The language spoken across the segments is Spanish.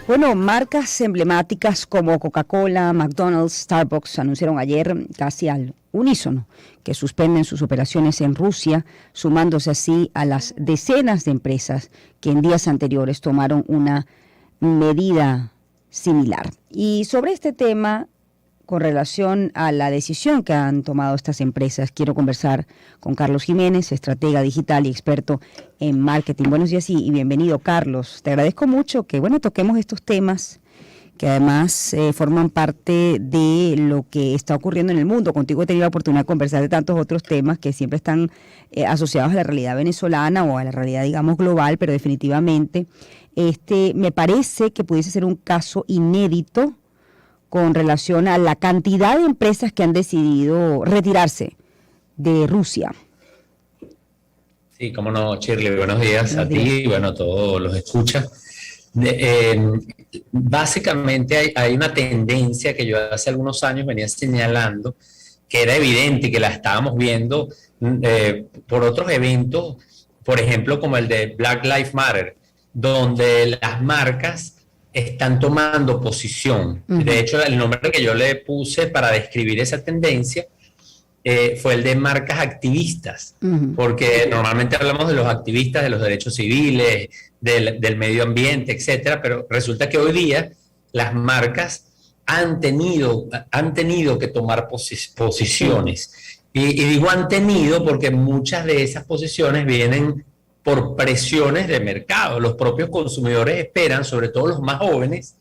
Bueno, marcas emblemáticas como Coca-Cola, McDonald's, Starbucks anunciaron ayer casi al unísono que suspenden sus operaciones en Rusia, sumándose así a las decenas de empresas que en días anteriores tomaron una medida similar. Y sobre este tema, con relación a la decisión que han tomado estas empresas, quiero conversar con Carlos Jiménez, estratega digital y experto en marketing. Buenos días y bienvenido, Carlos. Te agradezco mucho que toquemos estos temas que además forman parte de lo que está ocurriendo en el mundo. Contigo he tenido la oportunidad de conversar de tantos otros temas que siempre están asociados a la realidad venezolana o a la realidad, digamos, global, pero definitivamente me parece que pudiese ser un caso inédito con relación a la cantidad de empresas que han decidido retirarse de Rusia. Sí, cómo no, Shirley, buenos días a ti y bueno, a todos los escuchas. Básicamente hay una tendencia que yo hace algunos años venía señalando, que era evidente y que la estábamos viendo por otros eventos, por ejemplo, como el de Black Lives Matter, donde las marcas están tomando posición. De hecho, el nombre que yo le puse para describir esa tendencia fue el de marcas activistas, porque normalmente hablamos de los activistas de los derechos civiles, del medio ambiente, etcétera, pero resulta que hoy día las marcas han tenido que tomar posiciones. Y digo han tenido porque muchas de esas posiciones vienen por presiones de mercado. Los propios consumidores esperan, sobre todo los más jóvenes,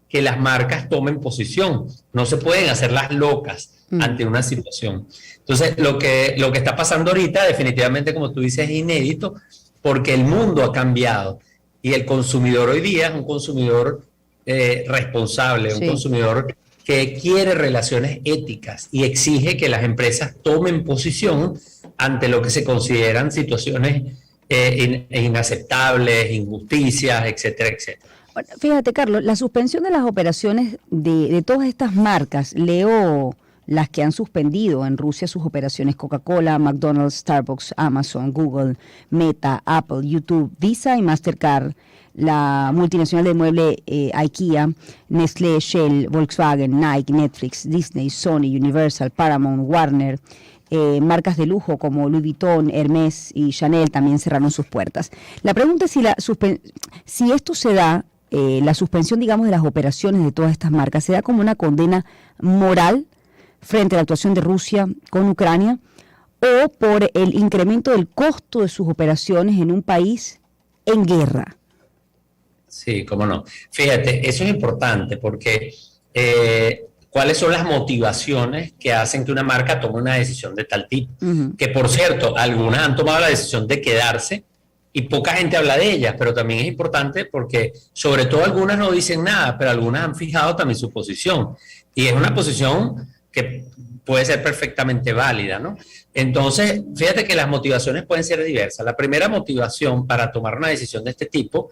que las marcas tomen posición. No se pueden hacer las locas ante una situación. Entonces, lo que está pasando ahorita, definitivamente, como tú dices, es inédito, porque el mundo ha cambiado. Y el consumidor hoy día es un consumidor responsable, un consumidor que quiere relaciones éticas y exige que las empresas tomen posición ante lo que se consideran situaciones inaceptables, injusticias, etcétera, etcétera. Bueno, fíjate, Carlos, la suspensión de las operaciones de todas estas marcas, leo las que han suspendido en Rusia sus operaciones: Coca-Cola, McDonald's, Starbucks, Amazon, Google, Meta, Apple, YouTube, Visa y Mastercard, la multinacional de mueble IKEA, Nestlé, Shell, Volkswagen, Nike, Netflix, Disney, Sony, Universal, Paramount, Warner. Marcas de lujo como Louis Vuitton, Hermès y Chanel también cerraron sus puertas. La pregunta es si esto se da, la suspensión, digamos, de las operaciones de todas estas marcas, ¿se da como una condena moral frente a la actuación de Rusia con Ucrania o por el incremento del costo de sus operaciones en un país en guerra? Sí, cómo no. Fíjate, eso es importante porque ¿cuáles son las motivaciones que hacen que una marca tome una decisión de tal tipo? Que, por cierto, algunas han tomado la decisión de quedarse y poca gente habla de ellas, pero también es importante porque, sobre todo, algunas no dicen nada, pero algunas han fijado también su posición. Y es una posición que puede ser perfectamente válida, ¿no? Entonces, fíjate que las motivaciones pueden ser diversas. La primera motivación para tomar una decisión de este tipo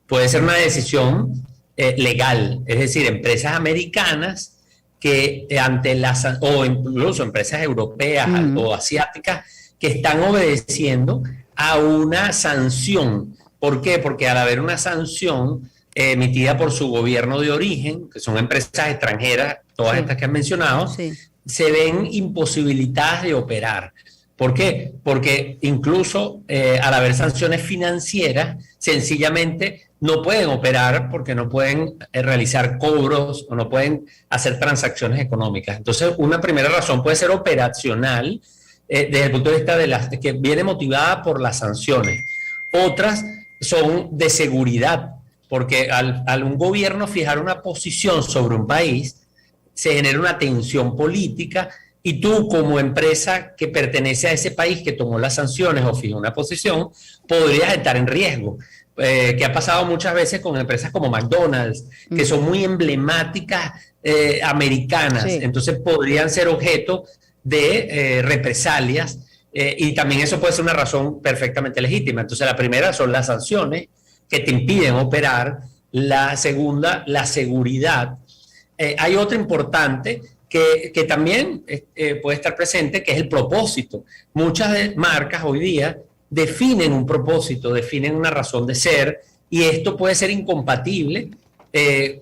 puede ser una decisión legal, es decir, empresas americanas que o incluso empresas europeas o asiáticas que están obedeciendo a una sanción. ¿Por qué? Porque al haber una sanción emitida por su gobierno de origen, que son empresas extranjeras, todas estas que han mencionado, se ven imposibilitadas de operar. ¿Por qué? Porque incluso al haber sanciones financieras, sencillamente no pueden operar porque no pueden realizar cobros o no pueden hacer transacciones económicas. Entonces, una primera razón puede ser operacional desde el punto de vista que viene motivada por las sanciones. Otras son de seguridad, porque al un gobierno fijar una posición sobre un país, se genera una tensión política y tú, como empresa que pertenece a ese país que tomó las sanciones o fijó una posición, podrías estar en riesgo. Que ha pasado muchas veces con empresas como McDonald's, que son muy emblemáticas americanas, entonces podrían ser objeto de represalias y también eso puede ser una razón perfectamente legítima. Entonces la primera son las sanciones que te impiden operar, la segunda, la seguridad. Hay otra importante que también puede estar presente, que es el propósito. Muchas marcas hoy día definen un propósito, definen una razón de ser, y esto puede ser incompatible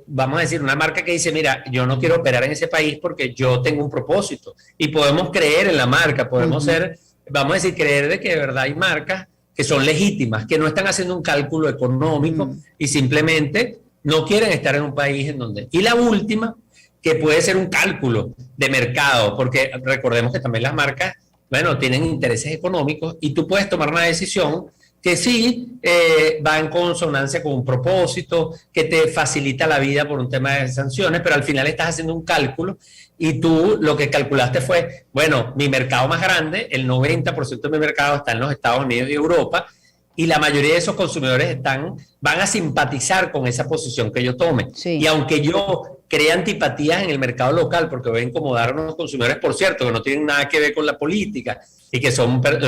vamos a decir, una marca que dice, mira, yo no quiero operar en ese país porque yo tengo un propósito. Y podemos creer en la marca, podemos ser, vamos a decir, creer de que de verdad hay marcas que son legítimas, que no están haciendo un cálculo económico y simplemente no quieren estar en un país en donde... Y la última, que puede ser un cálculo de mercado, porque recordemos que también las marcas, bueno, tienen intereses económicos y tú puedes tomar una decisión que sí va en consonancia con un propósito, que te facilita la vida por un tema de sanciones, pero al final estás haciendo un cálculo y tú lo que calculaste fue, bueno, mi mercado más grande, el 90% de mi mercado está en los Estados Unidos y Europa, y la mayoría de esos consumidores van a simpatizar con esa posición que yo tome. Sí. Y aunque yo cree antipatías en el mercado local, porque voy a incomodar a unos consumidores, por cierto, que no tienen nada que ver con la política, y que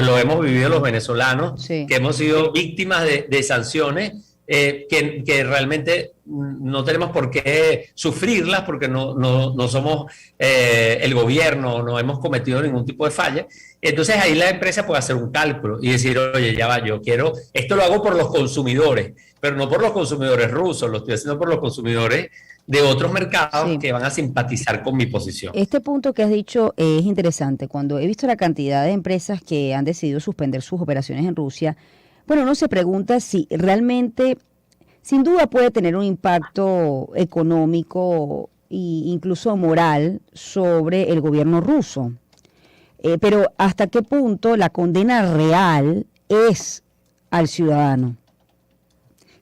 lo hemos vivido los venezolanos, sí, que hemos sido víctimas de sanciones, que realmente no tenemos por qué sufrirlas, porque no somos el gobierno, no hemos cometido ningún tipo de falla. Entonces ahí la empresa puede hacer un cálculo y decir, oye, ya va, yo quiero, esto lo hago por los consumidores, pero no por los consumidores rusos, lo estoy haciendo por los consumidores de otros mercados, sí, que van a simpatizar con mi posición. Este punto que has dicho es interesante. Cuando he visto la cantidad de empresas que han decidido suspender sus operaciones en Rusia, bueno, uno se pregunta si realmente, sin duda puede tener un impacto económico e incluso moral sobre el gobierno ruso. Pero ¿hasta qué punto la condena real es al ciudadano?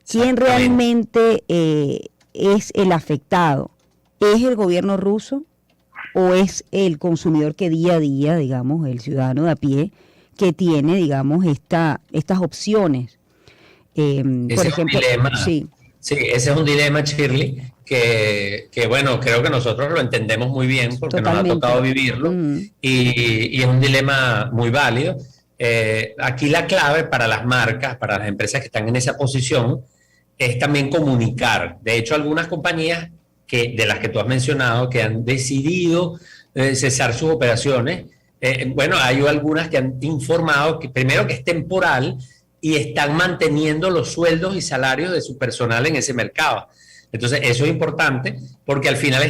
¿Quién realmente es el afectado? ¿Es el gobierno ruso o es el consumidor que día a día, digamos, el ciudadano de a pie, que tiene, digamos, estas opciones? Por ejemplo, sí, ese es un dilema, Shirley, que bueno, creo que nosotros lo entendemos muy bien porque totalmente nos ha tocado vivirlo, y es un dilema muy válido. Aquí la clave para las marcas, para las empresas que están en esa posición, es también comunicar. De hecho, algunas compañías de las que tú has mencionado, que han decidido cesar sus operaciones, bueno, hay algunas que han informado que primero que es temporal y están manteniendo los sueldos y salarios de su personal en ese mercado. Entonces, eso es importante porque al final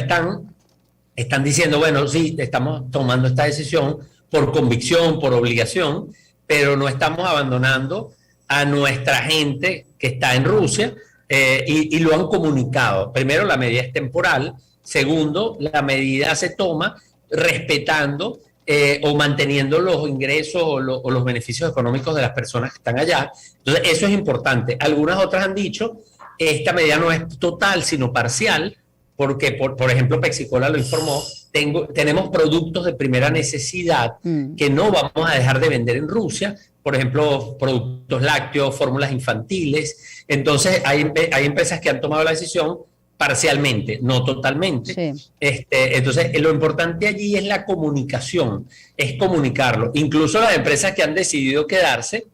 están diciendo, bueno, sí, estamos tomando esta decisión por convicción, por obligación, pero no estamos abandonando a nuestra gente que está en Rusia, y lo han comunicado. Primero, la medida es temporal. Segundo, la medida se toma respetando o manteniendo los ingresos o los beneficios económicos de las personas que están allá. Entonces, eso es importante. Algunas otras han dicho, esta medida no es total, sino parcial, porque, por ejemplo, Pepsi-Cola lo informó, tenemos productos de primera necesidad que no vamos a dejar de vender en Rusia, por ejemplo, productos lácteos, fórmulas infantiles. Entonces, hay empresas que han tomado la decisión parcialmente, no totalmente. Sí. Entonces, lo importante allí es la comunicación, es comunicarlo. Incluso las empresas que han decidido quedarse,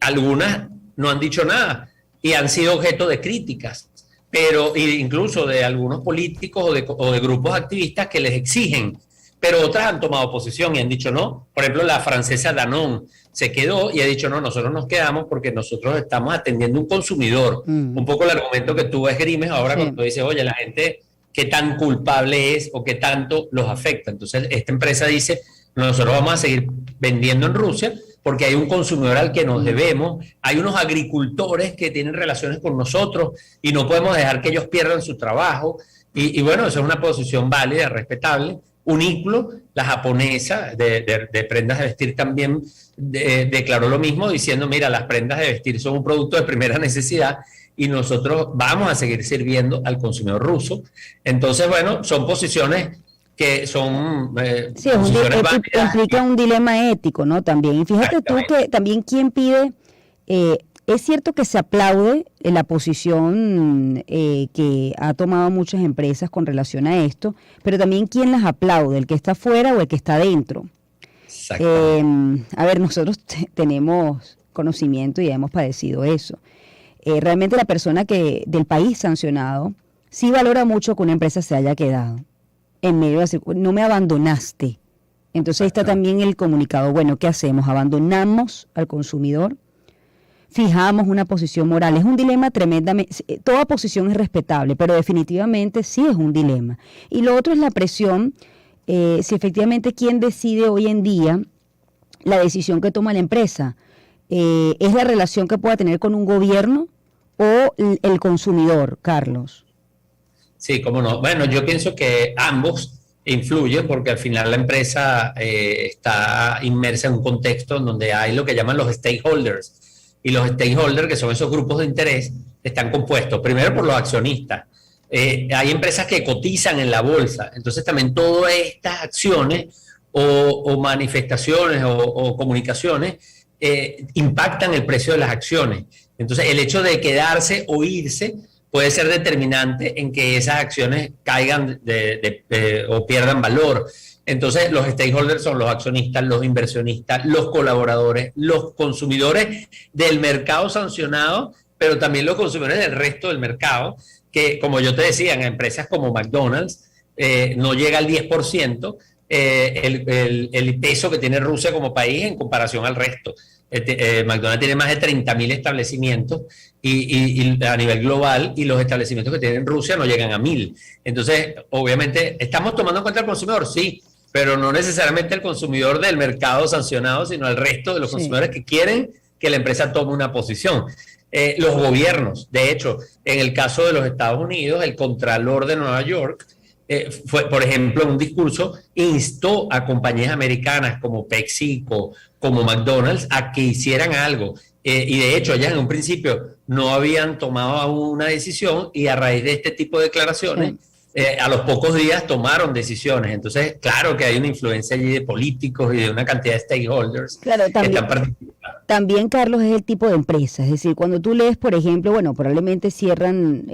algunas no han dicho nada y han sido objeto de críticas, pero incluso de algunos políticos o de grupos activistas que les exigen, pero otras han tomado posición y han dicho no. Por ejemplo, la francesa Danone se quedó y ha dicho no, nosotros nos quedamos porque nosotros estamos atendiendo un consumidor. Un poco el argumento que tú esgrimes ahora, sí, cuando dices, oye, la gente, ¿qué tan culpable es o qué tanto los afecta? Entonces, esta empresa dice, nosotros vamos a seguir vendiendo en Rusia porque hay un consumidor al que nos debemos, hay unos agricultores que tienen relaciones con nosotros y no podemos dejar que ellos pierdan su trabajo. Y bueno, eso es una posición válida, respetable. Uniqlo, la japonesa de prendas de vestir, también declaró lo mismo, diciendo, mira, las prendas de vestir son un producto de primera necesidad y nosotros vamos a seguir sirviendo al consumidor ruso. Entonces, bueno, son posiciones que son sí, implica un dilema ético, ¿no? También. Y fíjate tú que también quien pide, es cierto que se aplaude la posición que ha tomado muchas empresas con relación a esto, pero también quién las aplaude, el que está afuera o el que está adentro. A ver, nosotros tenemos conocimiento y hemos padecido eso. Realmente la persona del país sancionado sí valora mucho que una empresa se haya quedado en medio de decir, no me abandonaste. Entonces está también el comunicado, bueno, ¿qué hacemos? ¿Abandonamos al consumidor? fijamos una posición moral. Es un dilema tremendamente, toda posición es respetable, pero definitivamente sí es un dilema. Y lo otro es la presión, si efectivamente quién decide hoy en día la decisión que toma la empresa. ¿Es la relación que pueda tener con un gobierno o el consumidor, Carlos? Sí, cómo no. Bueno, yo pienso que ambos influyen porque al final la empresa está inmersa en un contexto en donde hay lo que llaman los stakeholders. Y los stakeholders, que son esos grupos de interés, están compuestos primero por los accionistas. Hay empresas que cotizan en la bolsa, entonces también todas estas acciones o manifestaciones o comunicaciones impactan el precio de las acciones. Entonces el hecho de quedarse o irse puede ser determinante en que esas acciones caigan o pierdan valor. Entonces, los stakeholders son los accionistas, los inversionistas, los colaboradores, los consumidores del mercado sancionado, pero también los consumidores del resto del mercado, que, como yo te decía, en empresas como McDonald's no llega al 10% el peso que tiene Rusia como país en comparación al resto. McDonald's tiene más de 30.000 establecimientos y a nivel global, y los establecimientos que tiene en Rusia no llegan a 1.000. Entonces, obviamente, ¿estamos tomando en cuenta al consumidor? Sí, pero no necesariamente el consumidor del mercado sancionado, sino el resto de los consumidores que quieren que la empresa tome una posición. Los gobiernos, de hecho, en el caso de los Estados Unidos, el Contralor de Nueva York fue, por ejemplo, en un discurso, instó a compañías americanas como PepsiCo, como McDonald's, a que hicieran algo. Y de hecho, ellas en un principio no habían tomado aún una decisión, y a raíz de este tipo de declaraciones, a los pocos días tomaron decisiones. Entonces, claro que hay una influencia allí de políticos y de una cantidad de stakeholders claro, también, que están participando. También, Carlos, es el tipo de empresa. Es decir, cuando tú lees, por ejemplo, bueno, probablemente cierran...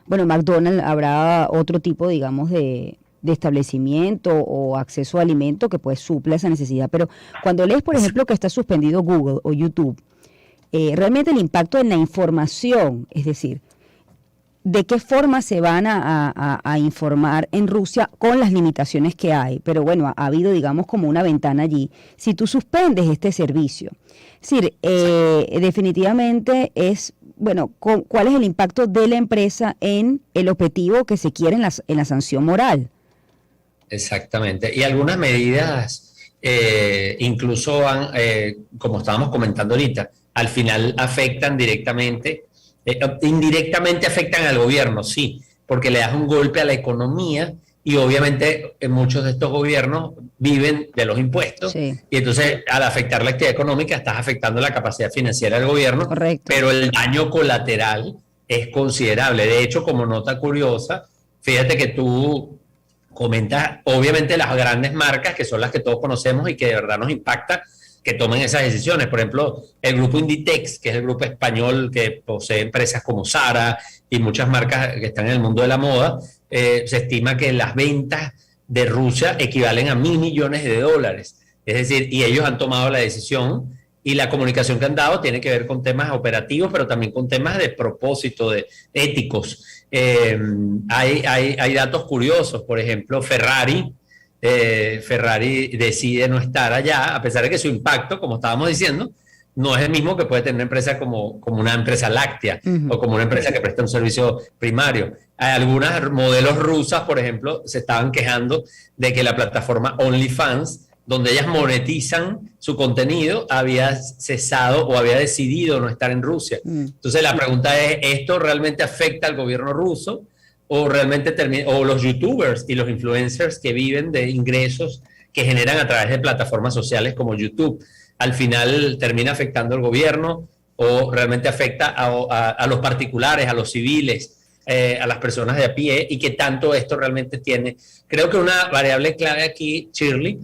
bueno, McDonald's habrá otro tipo, digamos, de establecimiento o acceso a alimento que pues supla esa necesidad. Pero cuando lees, por ejemplo, que está suspendido Google o YouTube, realmente el impacto en la información, es decir, de qué forma se van a informar en Rusia con las limitaciones que hay. Pero bueno, ha habido, digamos, como una ventana allí. Si tú suspendes este servicio, es decir, definitivamente es... Bueno, ¿cuál es el impacto de la empresa en el objetivo que se quiere en la sanción moral? Exactamente. Y algunas medidas incluso como estábamos comentando ahorita, al final afectan directamente, indirectamente afectan al gobierno, sí, porque le das un golpe a la economía. Y obviamente muchos de estos gobiernos viven de los impuestos, y entonces al afectar la actividad económica estás afectando la capacidad financiera del gobierno. Correcto. Pero el daño colateral es considerable. De hecho, como nota curiosa, fíjate que tú comentas, obviamente las grandes marcas, que son las que todos conocemos y que de verdad nos impacta, que tomen esas decisiones. Por ejemplo, el grupo Inditex, que es el grupo español que posee empresas como Zara y muchas marcas que están en el mundo de la moda, se estima que las ventas de Rusia equivalen a $1.000 millones. Es decir, y ellos han tomado la decisión, y la comunicación que han dado tiene que ver con temas operativos, pero también con temas de propósito, de éticos. Hay datos curiosos. Por ejemplo, Ferrari decide no estar allá, a pesar de que su impacto, como estábamos diciendo, no es el mismo que puede tener una empresa como una empresa láctea, o como una empresa que presta un servicio primario. Algunas modelos rusas, por ejemplo, se estaban quejando de que la plataforma OnlyFans, donde ellas monetizan su contenido, había cesado o había decidido no estar en Rusia. Entonces la pregunta es, ¿esto realmente afecta al gobierno ruso? ¿O realmente o los youtubers y los influencers que viven de ingresos que generan a través de plataformas sociales como YouTube, al final termina afectando al gobierno, o realmente afecta a los particulares, a los civiles, a las personas de a pie, y qué tanto esto realmente tiene? Creo que una variable clave aquí, Shirley,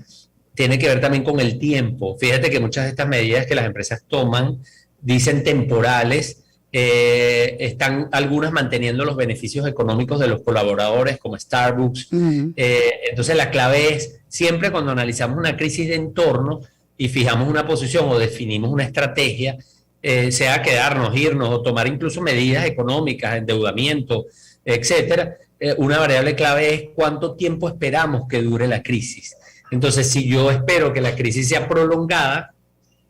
tiene que ver también con el tiempo. Fíjate que muchas de estas medidas que las empresas toman dicen temporales, están algunas manteniendo los beneficios económicos de los colaboradores, como Starbucks. Entonces la clave es, siempre cuando analizamos una crisis de entorno y fijamos una posición o definimos una estrategia, sea quedarnos, irnos o tomar incluso medidas económicas, endeudamiento, etcétera, una variable clave es cuánto tiempo esperamos que dure la crisis. Entonces, si yo espero que la crisis sea prolongada,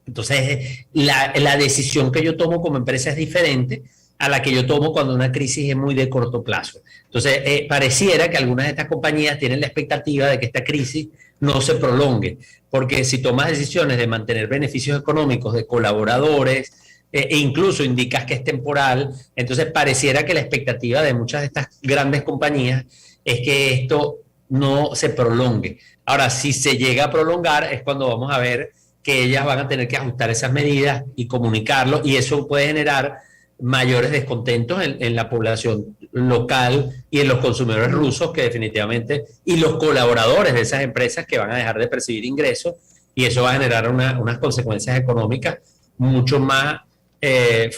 Entonces, la decisión que yo tomo como empresa es diferente a la que yo tomo cuando una crisis es muy de corto plazo. Entonces, pareciera que algunas de estas compañías tienen la expectativa de que esta crisis no se prolongue, porque si tomas decisiones de mantener beneficios económicos de colaboradores, e incluso indicas que es temporal, entonces pareciera que la expectativa de muchas de estas grandes compañías es que esto no se prolongue. Ahora, si se llega a prolongar, es cuando vamos a ver que ellas van a tener que ajustar esas medidas y comunicarlo, y eso puede generar mayores descontentos en la población local y en los consumidores rusos, que definitivamente, y los colaboradores de esas empresas, que van a dejar de percibir ingresos, y eso va a generar unas consecuencias económicas mucho más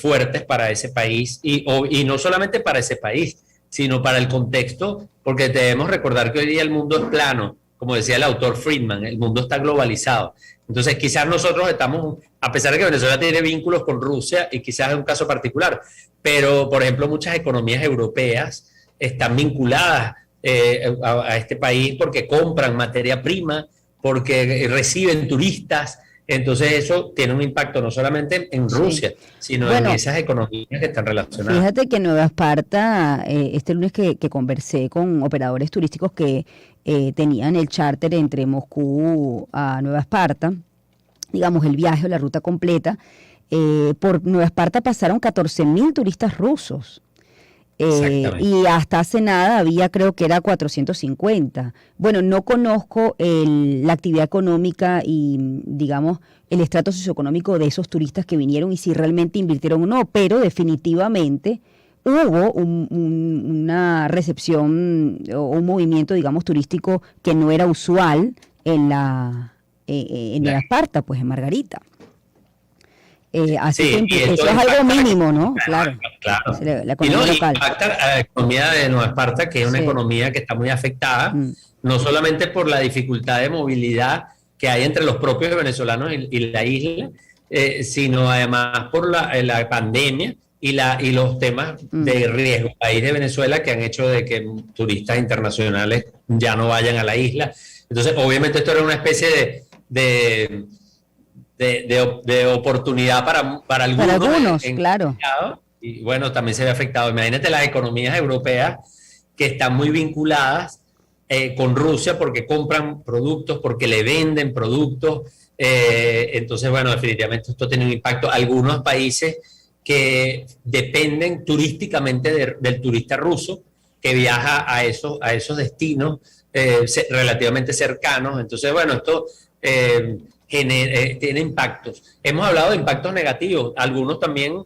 fuertes para ese país, y no solamente para ese país, sino para el contexto, porque debemos recordar que hoy día el mundo es plano, como decía el autor Friedman, el mundo está globalizado. Entonces quizás nosotros estamos, a pesar de que Venezuela tiene vínculos con Rusia, y quizás es un caso particular, pero por ejemplo muchas economías europeas están vinculadas a este país porque compran materia prima, porque reciben turistas. Entonces eso tiene un impacto no solamente en Rusia, sino en esas economías que están relacionadas. Fíjate que en Nueva Esparta, este lunes que conversé con operadores turísticos que tenían el charter entre Moscú a Nueva Esparta, digamos el viaje o la ruta completa, por Nueva Esparta pasaron 14.000 turistas rusos. Y hasta hace nada había, creo que era 450. Bueno, no conozco la actividad económica y, digamos, el estrato socioeconómico de esos turistas que vinieron y si realmente invirtieron o no, pero definitivamente hubo una recepción o un movimiento, digamos, turístico que no era usual en Nueva Esparta, pues en Margarita. Así que eso es algo mínimo, ¿no? Claro. La economía local. Impacta a la economía de Nueva Esparta, que es una economía que está muy afectada, no solamente por la dificultad de movilidad que hay entre los propios venezolanos y la isla, sino además por la pandemia y los temas de riesgo país de Venezuela, que han hecho de que turistas internacionales ya no vayan a la isla. Entonces, obviamente esto era una especie de oportunidad para algunos, claro. Y bueno, también se ve afectado. Imagínate las economías europeas que están muy vinculadas con Rusia porque compran productos, porque le venden productos. Entonces, bueno, definitivamente esto tiene un impacto. Algunos países que dependen turísticamente del turista ruso que viaja a esos destinos relativamente cercanos. Entonces, bueno, esto tiene impactos. Hemos hablado de impactos negativos, algunos también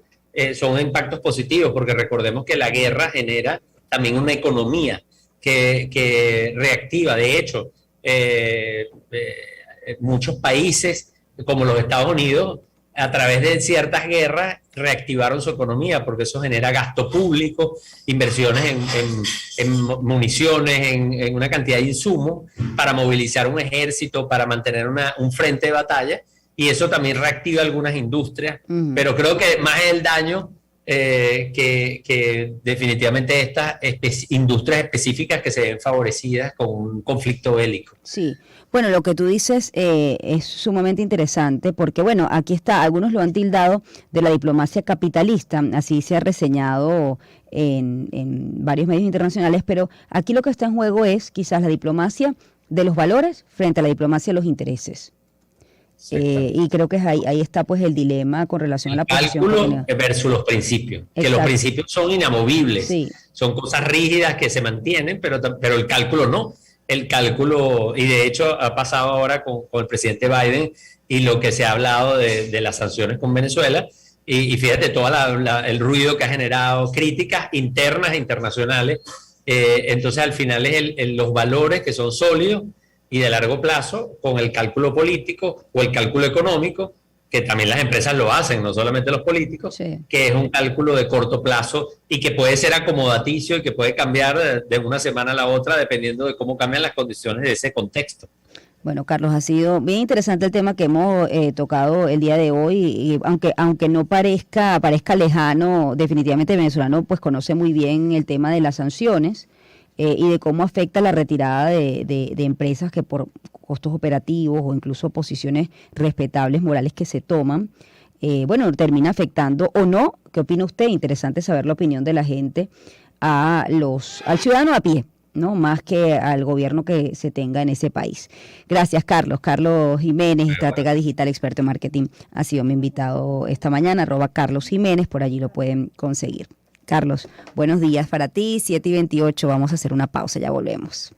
son impactos positivos, porque recordemos que la guerra genera también una economía que reactiva. De hecho, muchos países como los Estados Unidos, a través de ciertas guerras, reactivaron su economía, porque eso genera gasto público, inversiones en municiones, en una cantidad de insumos para movilizar un ejército, para mantener un frente de batalla, y eso también reactiva algunas industrias, pero creo que más es el daño que definitivamente estas industrias específicas que se ven favorecidas con un conflicto bélico. Sí. Bueno, lo que tú dices es sumamente interesante porque, bueno, aquí está, algunos lo han tildado de la diplomacia capitalista, así se ha reseñado en varios medios internacionales, pero aquí lo que está en juego es quizás la diplomacia de los valores frente a la diplomacia de los intereses. Y creo que ahí está pues el dilema con relación a la posición. Cálculo versus los principios, que los principios son inamovibles, son cosas rígidas que se mantienen, pero el cálculo no. El cálculo, y de hecho ha pasado ahora con el presidente Biden y lo que se ha hablado de las sanciones con Venezuela, y fíjate todo el ruido que ha generado, críticas internas e internacionales. Entonces al final es los valores que son sólidos y de largo plazo con el cálculo político o el cálculo económico, que también las empresas lo hacen, no solamente los políticos, que es un cálculo de corto plazo y que puede ser acomodaticio y que puede cambiar de una semana a la otra dependiendo de cómo cambian las condiciones de ese contexto. Bueno, Carlos, ha sido bien interesante el tema que hemos tocado el día de hoy, y aunque no parezca lejano, definitivamente el venezolano pues conoce muy bien el tema de las sanciones. y de cómo afecta la retirada de empresas que por costos operativos o incluso posiciones respetables morales que se toman, bueno, termina afectando o no. ¿Qué opina usted? Interesante saber la opinión de la gente al ciudadano a pie, ¿no? Más que al gobierno que se tenga en ese país. Gracias, Carlos. Carlos Jiménez, estratega digital, experto en marketing, ha sido mi invitado esta mañana, @Carlos Jiménez, por allí lo pueden conseguir. Carlos, buenos días para ti, 7:28, vamos a hacer una pausa, ya volvemos.